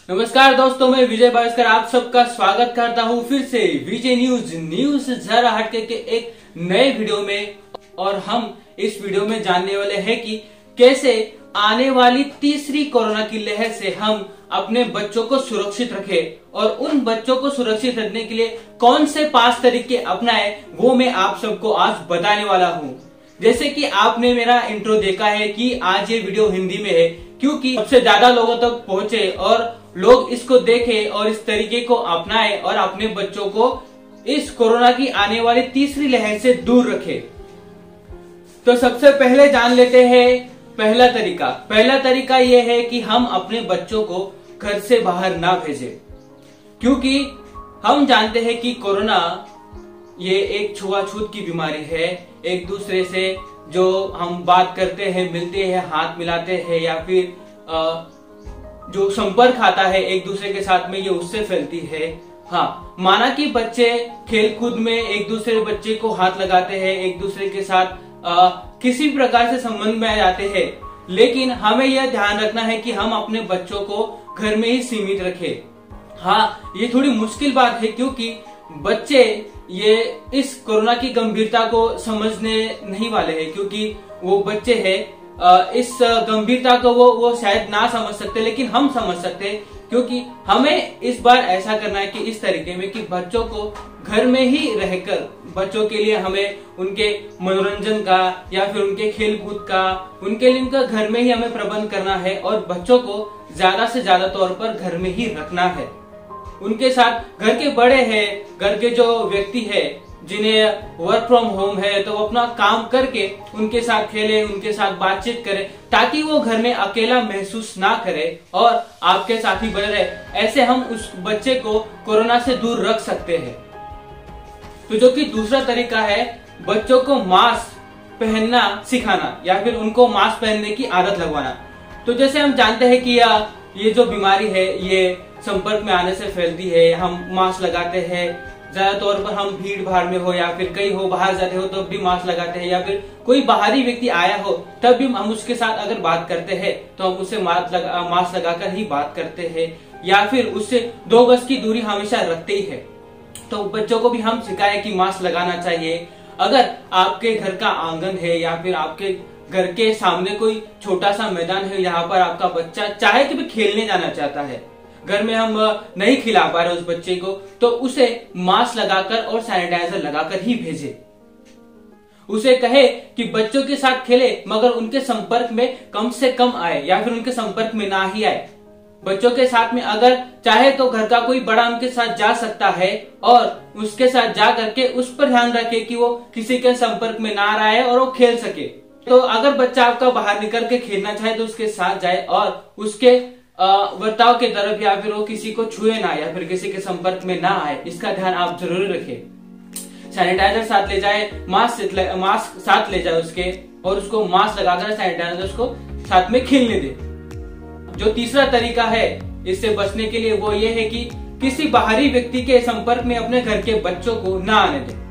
नमस्कार दोस्तों, मैं विजय भास्कर आप सबका स्वागत करता हूं फिर से विजय न्यूज जरा हटके के एक नए वीडियो में। और हम इस वीडियो में जानने वाले हैं कि कैसे आने वाली तीसरी कोरोना की लहर से हम अपने बच्चों को सुरक्षित रखें और उन बच्चों को सुरक्षित रखने के लिए कौन से 5 तरीके अपनाएं, वो मैं आप सबको आज बताने वाला हूं। जैसे कि आपने मेरा इंट्रो देखा है कि आज ये वीडियो हिंदी में है क्योंकि सबसे ज्यादा लोगों तक पहुंचे और लोग इसको देखें और इस तरीके को अपनाएं और अपने बच्चों को इस कोरोना की आने वाली तीसरी लहर से दूर रखें। तो सबसे पहले जान लेते हैं पहला तरीका यह है कि हम अपने बच्चों को घर से बाहर ना भेजें, क्योंकि हम जानते हैं कि कोरोना ये एक छुआछूत की बीमारी है। एक दूसरे से जो हम बात करते हैं, मिलते हैं, हाथ मिलाते हैं या फिर जो संपर्क आता है एक दूसरे के साथ में, ये उससे फैलती है। हाँ, माना कि बच्चे खेल कूद में एक दूसरे बच्चे को हाथ लगाते हैं, एक दूसरे के साथ किसी प्रकार से संबंध में आ जाते हैं, लेकिन हमें यह ध्यान रखना है कि हम अपने बच्चों को घर में ही सीमित रखें। हाँ, ये थोड़ी मुश्किल बात है क्योंकि बच्चे ये इस कोरोना की गंभीरता को समझने नहीं वाले हैं, क्योंकि वो बच्चे हैं। इस गंभीरता को वो शायद ना समझ सकते, लेकिन हम समझ सकते हैं, क्योंकि हमें इस बार ऐसा करना है कि इस तरीके में कि बच्चों को घर में ही रहकर बच्चों के लिए हमें उनके मनोरंजन का या फिर उनके खेल कूद का, उनके लिए उनका घर में ही हमें प्रबंध करना है और बच्चों को ज्यादा से ज्यादा तौर पर घर में ही रखना है। उनके साथ घर के बड़े हैं, घर के जो व्यक्ति है जिन्हें वर्क फ्रॉम होम है, तो वो अपना काम करके उनके साथ खेले, उनके साथ बातचीत करें, ताकि वो घर में अकेला महसूस ना करे और आपके साथ ही बने रहे। ऐसे हम उस बच्चे को कोरोना से दूर रख सकते हैं। तो जो कि दूसरा तरीका है, बच्चों को मास्क पहनना सिखाना या फिर उनको मास्क पहनने की आदत लगवाना। तो जैसे हम जानते हैं कि ये जो बीमारी है ये संपर्क में आने से फैलती है। हम मास्क लगाते हैं, ज्यादा तौर पर हम भीड़ भाड़ में हो या फिर कहीं हो, बाहर जाते हो तो भी मास्क लगाते हैं, या फिर कोई बाहरी व्यक्ति आया हो तब भी हम उसके साथ अगर बात करते हैं तो हम उससे मास्क लगाकर ही बात करते हैं, या फिर उससे 2 गज की दूरी हमेशा रखते ही है। तो बच्चों को भी हम सिखाएं कि मास्क लगाना चाहिए। अगर आपके घर का आंगन है या फिर आपके घर के सामने कोई छोटा सा मैदान है, यहाँ पर आपका बच्चा चाहे कि भी खेलने जाना चाहता है, घर में हम नहीं खिला पा रहे उस बच्चे को, तो उसे मास्क लगाकर और सैनिटाइजर लगाकर ही भेजे। उसे कहे कि बच्चों के साथ खेले मगर उनके संपर्क में कम से कम आए या फिर उनके संपर्क में ना ही आए। बच्चों के साथ में अगर चाहे तो घर का कोई बड़ा उनके साथ जा सकता है और उसके साथ जा करके उस पर ध्यान रखे कि वो किसी के संपर्क में ना रहे और वो खेल सके। तो अगर बच्चा आपका बाहर निकल के खेलना चाहे तो उसके साथ जाए और उसके बर्ताव के तरफ या फिर वो किसी को छुए ना या फिर किसी के संपर्क में ना आए, इसका ध्यान आप जरूर रखें। सैनिटाइजर साथ ले जाए, मास्क साथ ले जाए उसके, और उसको मास्क लगाकर सैनिटाइजर उसको साथ में खेलने दे। जो तीसरा तरीका है इससे बचने के लिए वो ये है कि किसी बाहरी व्यक्ति के संपर्क में अपने घर के बच्चों को ना आने दे,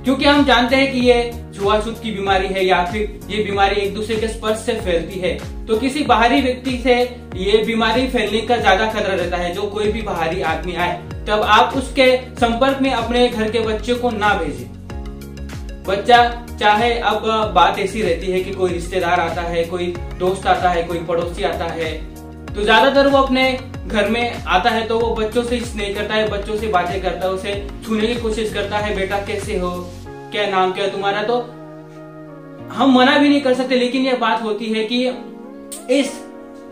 क्योंकि हम जानते हैं कि ये छुआछूत की बीमारी है या फिर ये बीमारी एक दूसरे के स्पर्श से फैलती है। तो किसी बाहरी व्यक्ति से ये बीमारी फैलने का ज्यादा खतरा रहता है। जो कोई भी बाहरी आदमी आए तब आप उसके संपर्क में अपने घर के बच्चे को ना भेजें। बच्चा चाहे, अब बात ऐसी रहती है कि कोई रिश्तेदार आता है, कोई दोस्त आता है, कोई पड़ोसी आता है, तो ज्यादातर वो अपने घर में आता है तो वो बच्चों से स्नेह करता है, बच्चों से बातें करता है, उसे छूने की कोशिश करता है, बेटा कैसे हो, क्या नाम क्या तुम्हारा। तो हम मना भी नहीं कर सकते, लेकिन यह बात होती है कि इस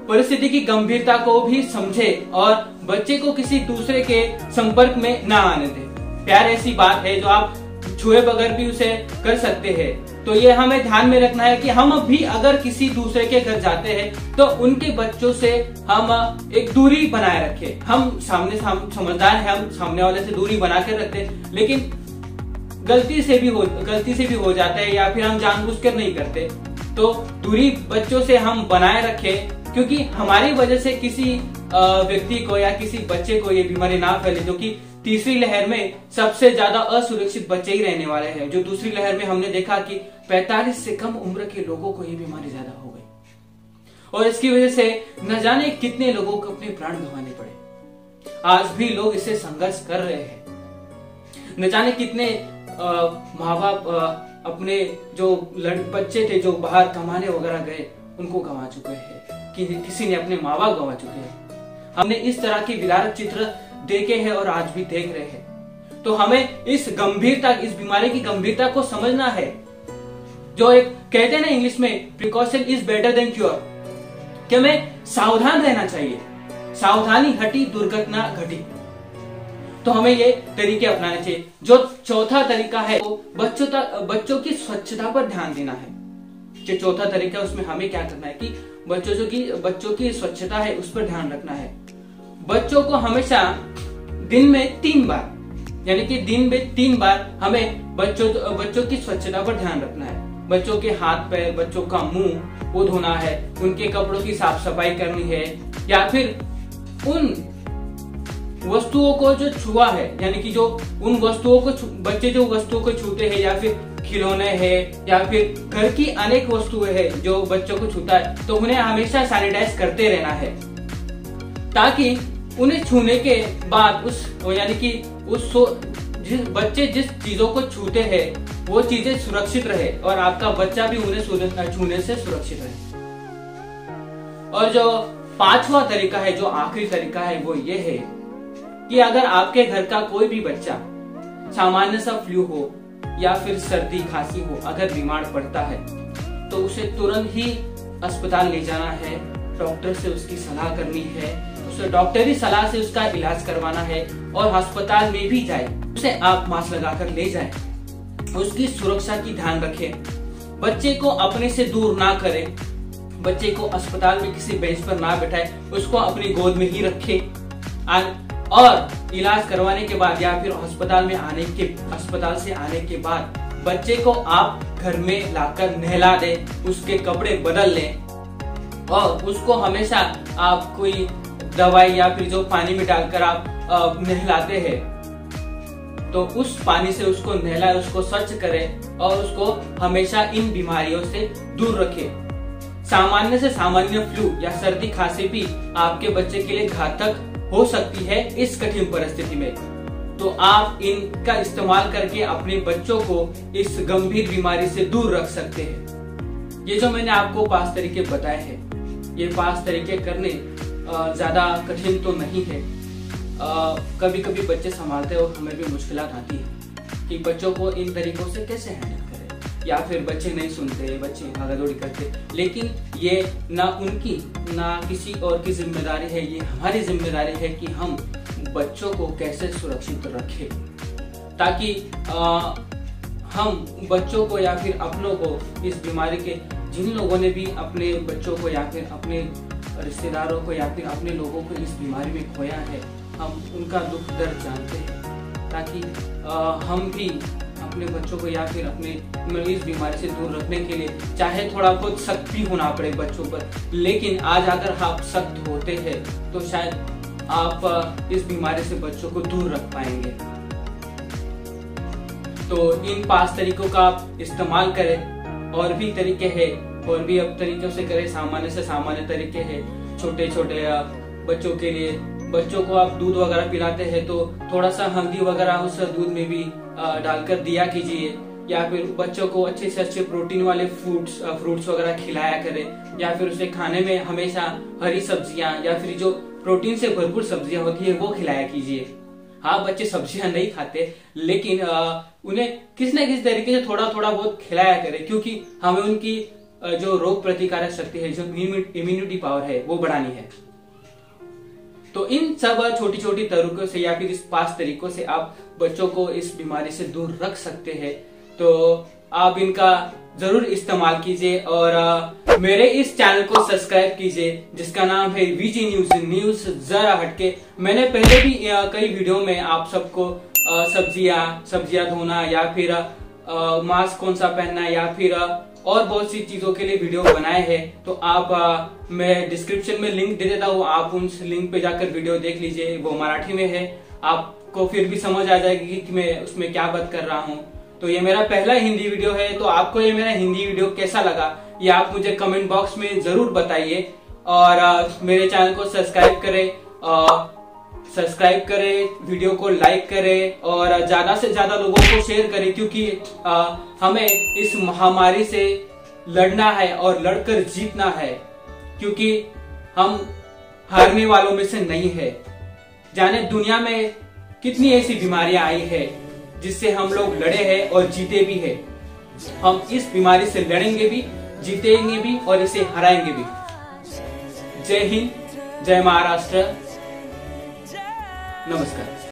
परिस्थिति की गंभीरता को भी समझे और बच्चे को किसी दूसरे के संपर्क में ना आने दे। प्यार ऐसी बात है जो आप छुए बगैर भी उसे कर सकते हैं। तो ये हमें ध्यान में रखना है कि हम भी अगर किसी दूसरे के घर जाते हैं तो उनके बच्चों से हम एक दूरी बनाए रखें। हम समझदार हैं, हम सामने वाले से दूरी बना के रखते हैं, लेकिन गलती से भी हो जाता है या फिर हम जानबूझकर नहीं करते। तो दूरी बच्चों से हम बनाए रखें, क्योंकि हमारी वजह से किसी व्यक्ति को या किसी बच्चे को ये बीमारी ना फैले, जो कि तीसरी लहर में सबसे ज्यादा असुरक्षित बच्चे ही रहने वाले हैं। जो दूसरी लहर में हमने देखा कि 45 से कम उम्र के लोगों को ये बीमारी ज्यादा हो गई। और इसकी वजह से न जाने कितने लोगों को अपने प्राण गंवाने पड़े। आज भी लोग इससे संघर्ष कर रहे हैं। न जाने कितने माँ बाप अपने जो बच्चे थे जो बाहर कमाने वगैरह गए उनको गंवा चुके हैं, किसी ने अपने माँ बाप गंवा चुके हैं। हमने इस तरह के विदारक चित्र देखे हैं और आज भी देख रहे हैं। तो हमें इस गंभीरता, इस बीमारी की गंभीरता को समझना है। जो एक कहते हैं ना इंग्लिश में, precaution is better than cure, कि हमें सावधान रहना चाहिए। सावधानी हटी दुर्घटना घटी। तो हमें ये तरीके अपनाने चाहिए। जो चौथा तरीका है वो बच्चों की स्वच्छता पर ध्यान देना है। जो चौथा तरीका है उसमें हमें क्या करना है कि बच्चों की स्वच्छता है उस पर ध्यान रखना है। बच्चों को हमेशा दिन में 3 बार, यानी कि दिन में 3 बार हमें बच्चों की स्वच्छता पर ध्यान रखना है। बच्चों के हाथ पैर, बच्चों का मुंह वो धोना है, उनके कपड़ों की साफ सफाई करनी है, या फिर उन वस्तुओं को जो छुआ है, यानी कि जो उन वस्तुओं को बच्चे जो वस्तुओं को छूते हैं, या फिर खिलौने हैं, या फिर घर की अनेक वस्तुएं हैं जो बच्चों को छूता है, तो उन्हें हमेशा सैनिटाइज करते रहना है, ताकि उन्हें छूने के बाद बच्चे जिस चीजों को छूते हैं वो चीजें सुरक्षित रहे और आपका बच्चा भी उन्हें छूने से सुरक्षित रहे। और जो 5वां तरीका है, जो आखिरी तरीका है, वो ये है कि अगर आपके घर का कोई भी बच्चा सामान्य सा फ्लू हो या फिर सर्दी खांसी हो, अगर बीमार पड़ता है तो उसे तुरंत ही अस्पताल ले जाना है, डॉक्टर से उसकी सलाह करनी है, उसे डॉक्टरी सलाह से उसका इलाज करवाना है, और अस्पताल में भी जाए उसे आप मास्क लगाकर ले जाए, उसकी सुरक्षा की ध्यान रखें। बच्चे को अपने से दूर ना करें, बच्चे को अस्पताल में किसी बेंच पर ना बैठाए, उसको अपनी गोद में ही रखें, और इलाज करवाने के बाद या फिर अस्पताल से आने के बाद बच्चे को आप घर में लाकर नहला दें, उसके कपड़े बदल लें, और उसको हमेशा आप कोई दवाई या फिर जो पानी में डालकर आप नहलाते हैं, तो उस पानी से उसको नहलाए, उसको स्वच्छ करें और उसको हमेशा इन बीमारियों से दूर रखें। सामान्य से सामान्य फ्लू या सर्दी खांसी भी आपके बच्चे के लिए घातक हो सकती है इस कठिन परिस्थिति में। तो आप इनका इस्तेमाल करके अपने बच्चों को इस गंभीर बीमारी से दूर रख सकते हैं। ये जो मैंने आपको 5 तरीके बताए हैं, ये 5 तरीके करने ज्यादा कठिन तो नहीं है। कभी कभी बच्चे संभालते हैं और हमें भी मुश्किलात आती है कि बच्चों को इन तरीकों से कैसे हैंडल करें, या फिर बच्चे नहीं सुनते, बच्चे भागादौड़ी करते। लेकिन ये ना उनकी ना किसी और की जिम्मेदारी है, ये हमारी जिम्मेदारी है कि हम बच्चों को कैसे सुरक्षित रखें, ताकि हम बच्चों को या फिर अपनों को इस बीमारी के, जिन लोगों ने भी अपने बच्चों को या फिर अपने रिश्तेदारों को या फिर अपने लोगों को इस बीमारी में खोया है, हम उनका दुख दर्द जानते हैं, ताकि हम भी अपने बच्चों को या फिर अपने इस बीमारी से दूर रखने के लिए चाहे थोड़ा बहुत सख्त भी होना पड़े बच्चों पर, लेकिन आज अगर आप सख्त होते हैं तो शायद आप इस बीमारी से बच्चों को दूर रख पाएंगे। तो इन 5 तरीकों का आप इस्तेमाल करें। और भी तरीके हैं, और भी अब तरीकों से करें। सामान्य से सामान्य तरीके हैं छोटे छोटे बच्चों के लिए। बच्चों को आप दूध वगैरह पिलाते हैं तो थोड़ा सा हल्दी वगैरह उस दूध में भी डालकर दिया कीजिए, या फिर बच्चों को अच्छे से अच्छे प्रोटीन वाले फ्रूट्स वगैरह खिलाया करें, या फिर उसे खाने में हमेशा हरी सब्जियां या फिर जो प्रोटीन से भरपूर सब्जियां होती है वो खिलाया कीजिए। हाँ, बच्चे सब्जियां नहीं खाते, लेकिन उन्हें किसी न किसी तरीके से थोड़ा थोड़ा बहुत खिलाया करें, क्योंकि हमें उनकी जो रोग प्रतिकारक शक्ति है, जो इम्यूनिटी पावर है, वो बढ़ानी है। तो इन सब छोटी छोटी तरीकों से या फिर इस 5 तरीकों से आप बच्चों को इस बीमारी से दूर रख सकते हैं। तो आप इनका जरूर इस्तेमाल कीजिए और मेरे इस चैनल को सब्सक्राइब कीजिए, जिसका नाम है वीजे न्यूज जरा हटके। मैंने पहले भी कई वीडियो में आप सबको सब्जियां धोना या फिर मास्क कौन सा पहनना या फिर और बहुत सी चीजों के लिए वीडियो बनाए हैं। तो आप मैं डिस्क्रिप्शन में लिंक दे देता हूँ, आप उस लिंक पे जाकर वीडियो देख लीजिए। वो मराठी में है, आपको फिर भी समझ आ जाएगी कि मैं उसमें क्या बात कर रहा हूँ। तो ये मेरा पहला हिंदी वीडियो है, तो आपको ये मेरा हिंदी वीडियो कैसा लगा ये आप मुझे कमेंट बॉक्स में जरूर बताइए। और मेरे चैनल को सब्सक्राइब करें, वीडियो को लाइक करें और ज्यादा से ज्यादा लोगों को शेयर करें, क्योंकि हमें इस महामारी से लड़ना है और लड़कर जीतना है, क्योंकि हम हारने वालों में से नहीं है। जाने दुनिया में कितनी ऐसी बीमारियां आई है जिससे हम लोग लड़े हैं और जीते भी हैं। हम इस बीमारी से लड़ेंगे भी, जीतेंगे भी और इसे हराएंगे भी। जय हिंद, जय महाराष्ट्र, नमस्कार।